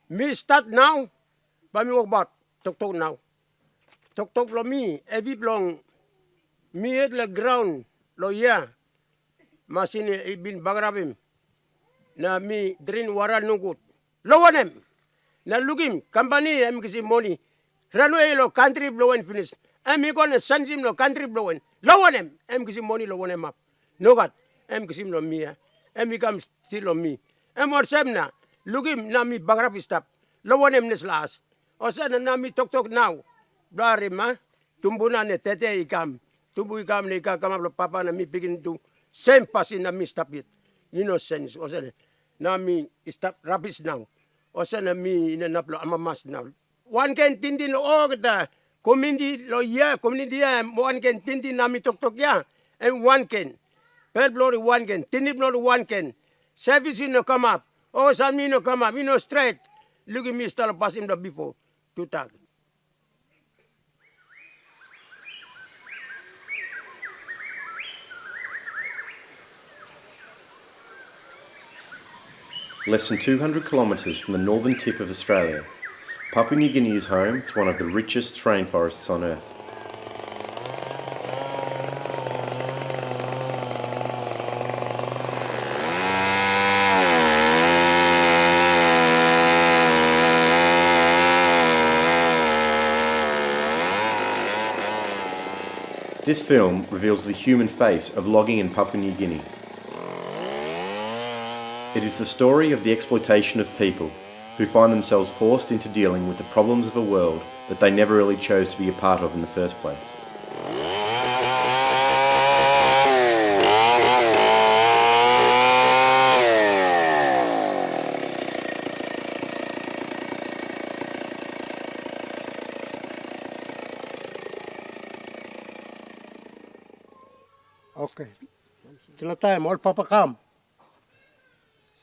Me start now, but me walk back. Tok now. Tok lo me. Every long. Me hit the ground. Lo yeah. Masini ibin bagrabim. Na me drain water no good. Lo wanem. Na lugim. Company em kisi money. Rano lo country blowing finish. Em gonna send him lo country blowing. Lo wanem. Em kisi money lo wanem up. No gat. Em kisi lo me. Em become still on me. Em or semna. Lugim na mi bagrab stop. Lo wanem nes last. O sa na mi tok now. Blare ma. Tumbuna ne tete ikam. Tumbu ikam ne ikam lo papa na mi begin to same pasin na mi stop it. Innocence. O sa na mi stop rubbish now. O sa na mi inanaplo amamas now. One can tindi lo ogda. Community lo ya. Community ya. One can tindi na mi tok ya. And one can. Per blory one can. Tindi blory one can. Service no come up. Oh, some no come up. No straight. Look at me start passing the before. To tag. Less than 200 kilometres from the northern tip of Australia, Papua New Guinea is home to one of the richest rainforests on Earth. This film reveals the human face of logging in Papua New Guinea. It is the story of the exploitation of people who find themselves forced into dealing with the problems of a world that they never really chose to be a part of in the first place. Okay. Till the time all papa come.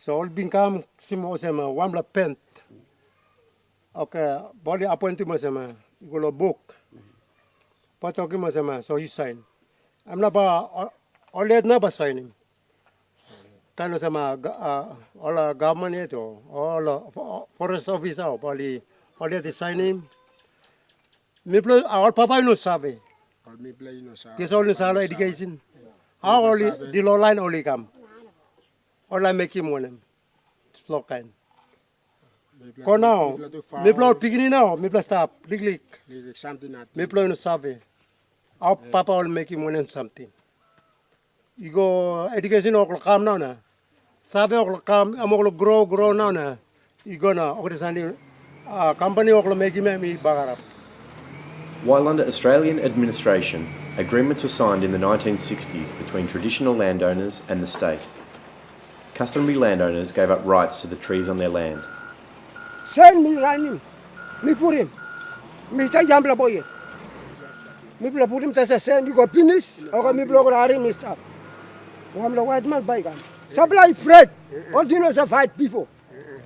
So all been come simo sema one la pent. Okay, body appointed mo sema go book. Patoki mo sema so he sign. I'm not ba all let na ba signing. Kalo sema all government ito all forest officer all let sign him. Me plus all papa no sabe. All me play no sa. Yes, all no sala education. How only the law line only come. All I make him one them. Slow kind. Ko now, me play picking now, me play stop, click. Something that. Me play no sabe. Our papa will make him one something. You go education all come now na. Sabe all come, I'm all grow now na. You go now, okay, Sunday, company all make him me bagarap. While under Australian administration, agreements were signed in the 1960s between traditional landowners and the state. Customary landowners gave up rights to the trees on their land. Send me running. Me put him. Mr. Yambla boy. Me put him to send you go finish. Okay, me block Harry, Mr. Wamla white man by gun. Supply Fred. All dinos a fight before.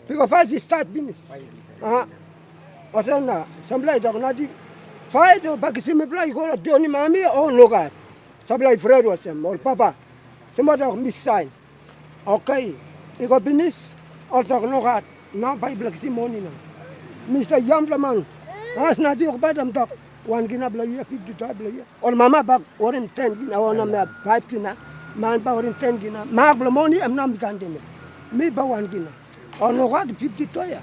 Because first start finish. Or then supply dog not fight or back me play go to Johnny Mammy or no guy. Supply Fred was him or Papa. Somebody miss sign. Okay, you got business or talk no guy. Now buy black money now. Mr. Yamblaman. As not your bottom dog. One gina blow 50 blow or Mama back or in 10 gina or na 5 gina. Man power in 10 gina. Mark money I'm not ganding. Me by 1 gina. Or no what 50 toya.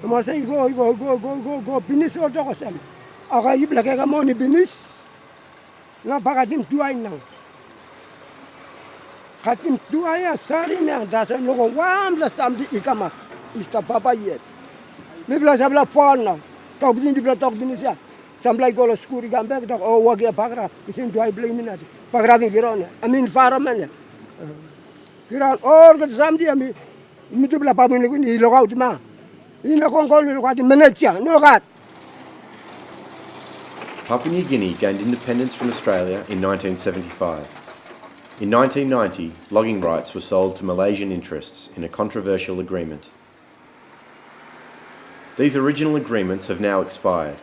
I must say go business or dog sem. Okay, you black money business. Now back him 2 I now. Kat him 2 I sorry now. That's a no one last time the ikama. Mr. Papa yet. Me bla sabla phone now. Talk business bla talk business ya. Some like go to school back talk oh work ya pagra. Isin do I blame me not. Pagra thing giron. I mean fireman. Giron all the samedi ami. Me do bla pamu ni lo out ma. Ina kon kon lo kat manager. No kat. Papua New Guinea gained independence from Australia in 1975. In 1990, logging rights were sold to Malaysian interests in a controversial agreement. These original agreements have now expired.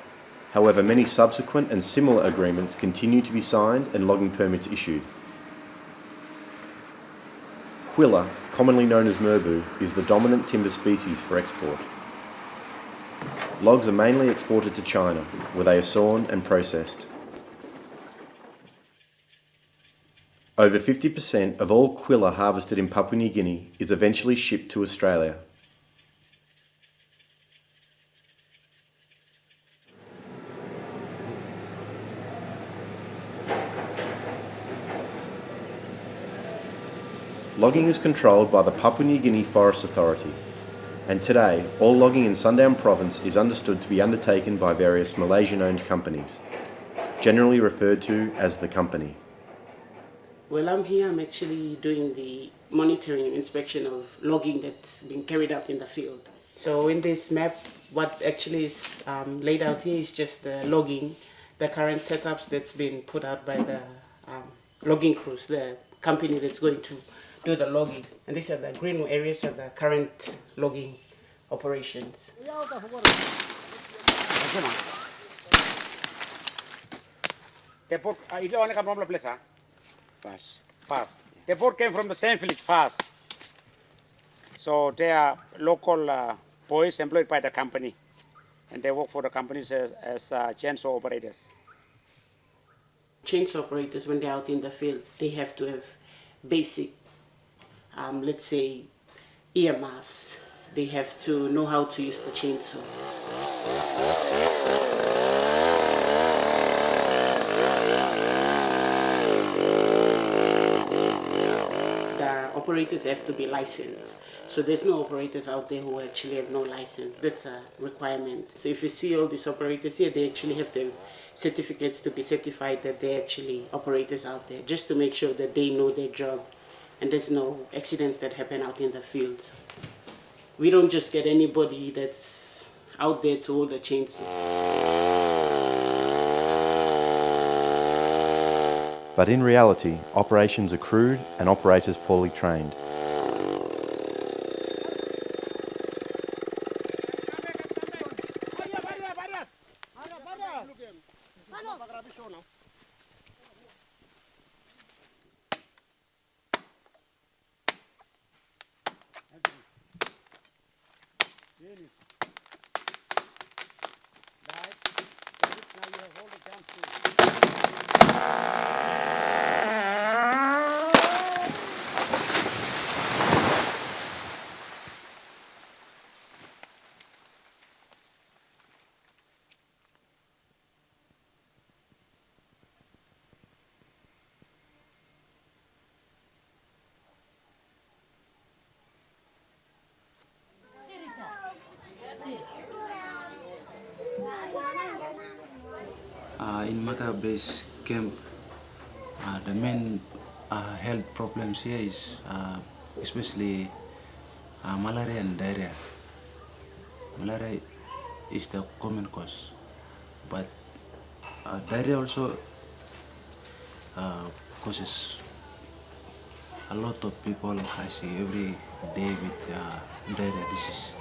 However, many subsequent and similar agreements continue to be signed and logging permits issued. Quilla commonly known as murbu, is the dominant timber species for export. Logs are mainly exported to China, where they are sawn and processed. Over 50% of all kwilla harvested in Papua New Guinea is eventually shipped to Australia. Logging is controlled by the Papua New Guinea Forest Authority, and today all logging in Sundown Province is understood to be undertaken by various Malaysian-owned companies, generally referred to as the company. Well, I'm here, I'm actually doing the monitoring and inspection of logging that's been carried out in the field. So in this map, what actually is laid out here is just the logging, the current setups that's been put out by the logging crews, the company that's going to do the logging. And these are the green areas of the current logging operations. The boat came from the same village, fast. So they are local boys employed by the company, and they work for the companies as chainsaw operators. Chainsaw operators, when they're out in the field, they have to have basic, let's say, earmuffs. They have to know how to use the chainsaw. The operators have to be licensed. So there's no operators out there who actually have no license. That's a requirement. So if you see all these operators here, they actually have to have certificates to be certified that they're actually operators out there, just to make sure that they know their job and there's no accidents that happen out in the fields. We don't just get anybody that's out there to hold a chainsaw. But in reality, operations are crude and operators poorly trained. In Maka base camp, the main health problems here is especially malaria and diarrhea. Malaria is the common cause, but diarrhea also causes a lot of people I see every day with diarrhea disease.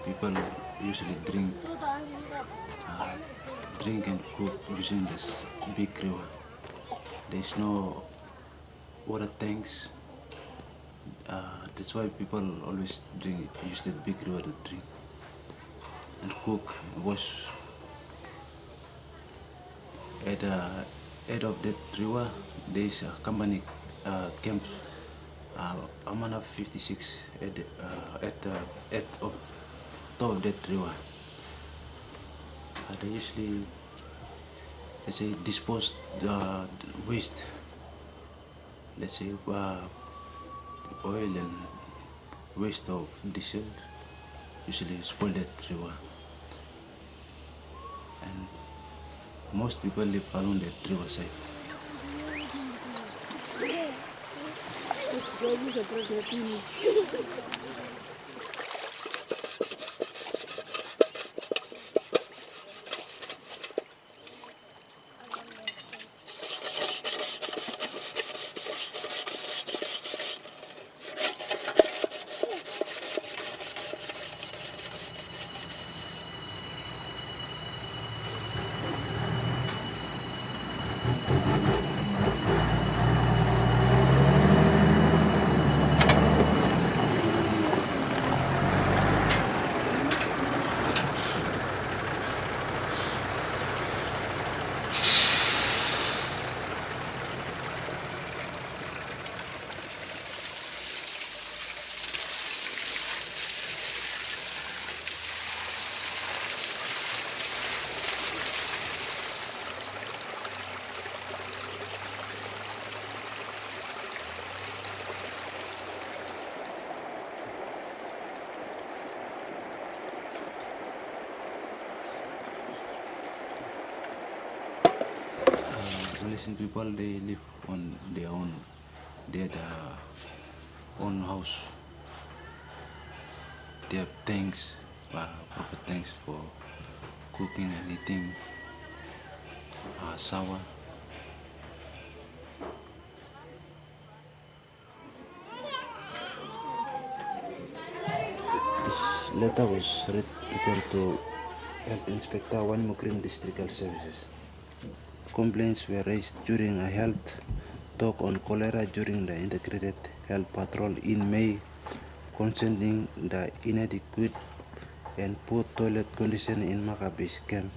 People usually drink and cook using this big river. There's no water tanks. That's why people always use the big river to drink and cook, wash. At the end of that river, there's a company camp, Amana 56 at the top of that river. They usually, let's say, dispose the waste, let's say oil and waste of diesel, usually spoil that river. And most people live along that river side. Malaysian people, they live on their own, own house. They have tanks, proper tanks for cooking and eating, shower. This letter was referred to Health Inspector One Mukrim District Health Services. Complaints were raised during a health talk on cholera during the integrated health patrol in May concerning the inadequate and poor toilet condition in Maka Base Camp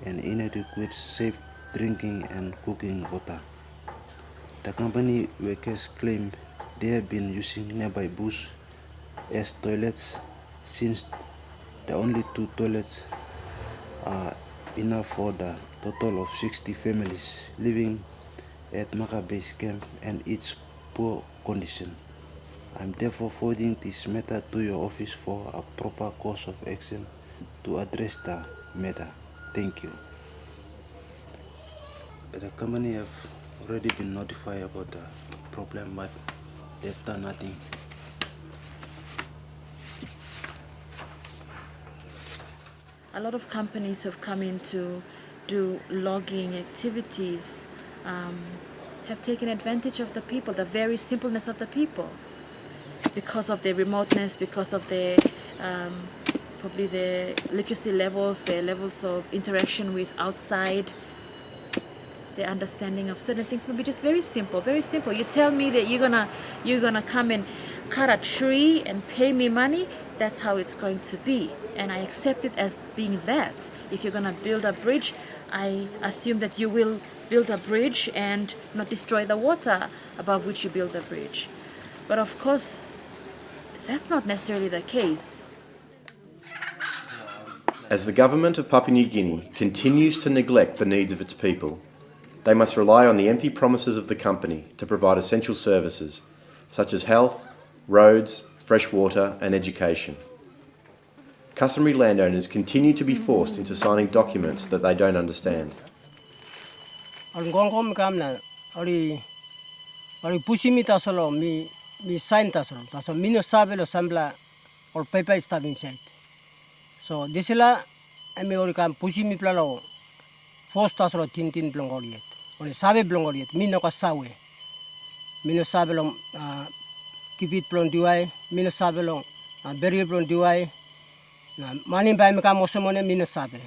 and inadequate safe drinking and cooking water. The company workers claim they have been using nearby bush as toilets since the only 2 toilets are enough for the total of 60 families living at Maka Base Camp and its poor condition. I'm therefore forwarding this matter to your office for a proper course of action to address the matter. Thank you. The company have already been notified about the problem, but they've done nothing. A lot of companies have come in to do logging activities, have taken advantage of the people, the very simpleness of the people, because of their remoteness, because of their probably their literacy levels, their levels of interaction with outside, their understanding of certain things may be just very simple, very simple. You tell me that you're gonna come and cut a tree and pay me money, that's how it's going to be. And I accept it as being that. If you're gonna build a bridge, I assume that you will build a bridge and not destroy the water above which you build the bridge. But of course, that's not necessarily the case. As the government of Papua New Guinea continues to neglect the needs of its people, they must rely on the empty promises of the company to provide essential services such as health, roads, fresh water and education. Customary landowners continue to be forced into signing documents that they don't understand. So this is la I ori kam pusi mi plalo fosta solo tin blongoliet. Ori sabe blongoliet mino ka sawe. Mino sabe long kipit plon diwai, mino sabe long beri plon diwai. Na mani bai me kam osemone mino sabe.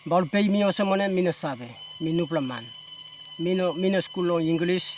Bal pei mi osemone mino sabe. Mino plaman. Mino school long English